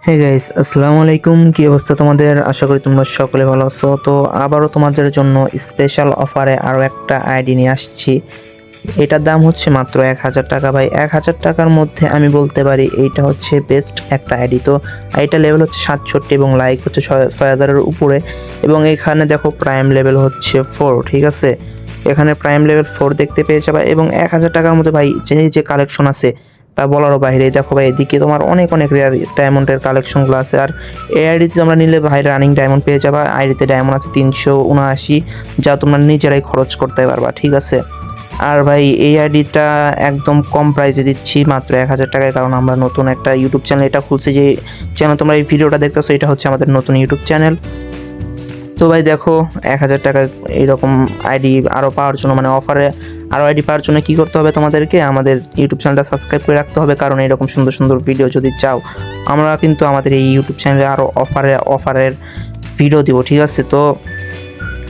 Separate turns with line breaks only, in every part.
Hey guys, আসসালামু আলাইকুম। কি অবস্থা তোমাদের? আশা করি তোমরা সকলে ভালো আছো। তো আবারও তোমাদের জন্য স্পেশাল অফারে আরও একটা আইডি নিয়ে আসছি। এটার দাম হচ্ছে মাত্র 1000 টাকা। ভাই 1000 টাকার মধ্যে আমি বলতে পারি এইটা হচ্ছে বেস্ট একটা আইডি। তো আইডিটা লেভেল হচ্ছে 67 এবং লাইক হচ্ছে 6000-এর উপরে। এবং এখানে দেখো প্রাইম লেভেল হচ্ছে 4, ঠিক আছে। এখানে প্রাইম লেভেল 4 দেখতে পেয়ে যাবে। এবং 1000 টাকার মধ্যে ভাই যে কালেকশন আছে তা বলারও বাইরে। দেখো ভাই এদিকে তোমার অনেক অনেক রেয়ার ডায়মন্ডের কালেকশনগুলো আছে। আর এই আইডিতে তোমরা নিলে ভাই রানিং ডায়মন্ড পেয়ে যাবা। আইডিতে ডায়মন্ড আছে 379, যা তোমরা নিজেরাই খরচ করতে পারবা, ঠিক আছে। আর ভাই এই আইডিটা একদম কম প্রাইসে দিচ্ছি, মাত্র 1000 টাকায়। কারণ আমরা নতুন একটা ইউটিউব চ্যানেল এটা খুলছি। যে চ্যানেল তোমরা এই ভিডিওটা দেখতেছো, এটা হচ্ছে আমাদের নতুন ইউটিউব চ্যানেল। তো ভাই দেখো 1000 টাকা এইরকম আইডি আরও পাওয়ার জন্য, মানে অফারে আরও আইডি পাওয়ার জন্য কী করতে হবে তোমাদেরকে? আমাদের ইউটিউব চ্যানেলটা সাবস্ক্রাইব করে রাখতে হবে। কারণ এইরকম সুন্দর সুন্দর ভিডিও যদি চাও, আমরা কিন্তু আমাদের এই ইউটিউব চ্যানেলে আরও অফারের ভিডিও দিব, ঠিক আছে। তো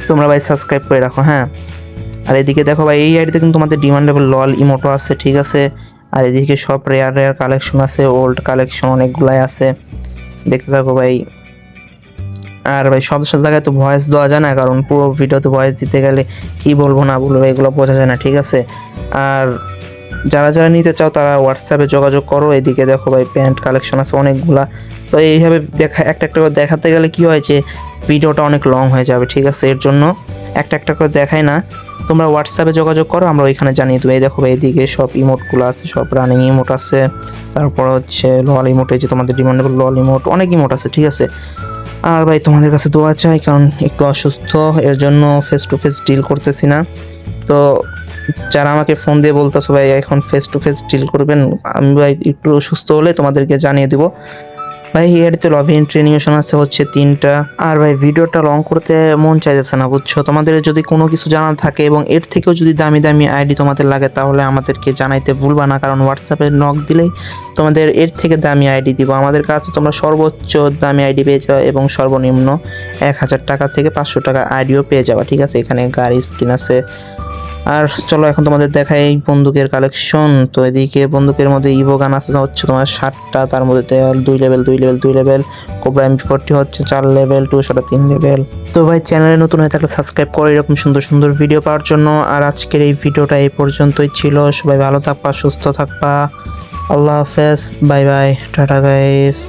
তোমরা ভাই সাবস্ক্রাইব করে রাখো, হ্যাঁ। আর এদিকে দেখো ভাই এই আইডিতে কিন্তু তোমাদের ডিমান্ডেবল লল ইমোটো আছে, ঠিক আছে। আর এদিকে সব রেয়ার রেয়ার কালেকশন আছে, ওল্ড কালেকশন অনেকগুলাই আছে, দেখতে থাকো ভাই। আর ভাই সব জায়গায় তো ভয়েস দেওয়া যায় না, কারণ পুরো ভিডিওতে ভয়েস দিতে গেলে কি বলবো না বলবো এগুলো বোঝা যায় না, ঠিক আছে। আর যারা যারা নিতে চাও তারা হোয়াটসঅ্যাপে যোগাযোগ করো। এদিকে দেখো ভাই প্যান্ট কালেকশন আছে অনেকগুলা। তো এইভাবে একটা একটা করে দেখাতে গেলে কি হয় যে ভিডিওটা অনেক লং হয়ে যাবে, ঠিক আছে। এর জন্য একটা একটা করে দেখাই না, তোমরা হোয়াটসঅ্যাপে যোগাযোগ করো, আমরা ওইখানে জানিয়ে দেবো। এই দেখো ভাই এদিকে সব ইমোটগুলো আছে, সব রানিং ইমোট আছে। তারপর হচ্ছে লল ইমোট, এই যে তোমাদের ডিমান্ডেবল লল ইমোট, অনেক ইমোট আছে, ঠিক আছে। আর ভাই তোমাদের কাছে দোয়া চাই, কারণ একটু অসুস্থ, এর জন্য ফেস টু ফেস ডিল করতেছি না। তো যারা আমাকে ফোন দিয়ে বলতেছো ভাই এখন ফেস টু ফেস ডিল করবেন, আমি ভাই একটু সুস্থ হলে তোমাদেরকে জানিয়ে দিব। ভাই এর লভ এন্ট্রি অ্যানিমেশন আছে হচ্ছে 3টা। আর ভাই ভিডিওটা লং করতে মন চাইতেছে না, বুঝছো। তোমাদের যদি কোনো কিছু জানার থাকে এবং এর থেকেও যদি দামি দামি আইডি তোমাদের লাগে, তাহলে আমাদেরকে জানাইতে ভুলবা না। কারণ হোয়াটসঅ্যাপে নক দিলেই তোমাদের এর থেকে দামি আইডি দিব। আমাদের কাছে তোমরা সর্বোচ্চ দামি আইডি পেয়ে যাও এবং সর্বনিম্ন 1000 টাকা থেকে 500 টাকার আইডিও পেয়ে যাওয়া, ঠিক আছে। এখানে গাড়ি স্কিন আছে। আর চলো এখন তোমাদের দেখাই এই বন্দুকের কালেকশন। তো এদিকে বন্দুকের মধ্যে ইভো গান আছে হচ্ছে তোমার 7টা, তার মধ্যে 2 লেভেল কোবরা এমপি40 হচ্ছে 4 লেভেল, 200টা 3 লেভেল। তো ভাই চ্যানেলে নতুন হয়ে থাকলে সাবস্ক্রাইব করো এরকম সুন্দর সুন্দর ভিডিও পাওয়ার জন্য। আর আজকের এই ভিডিওটা এই পর্যন্তই ছিল। সবাই ভালো থাকবা, সুস্থ থাকবা। আল্লাহ হাফেজ, বাই বাই, টাটা গাইস।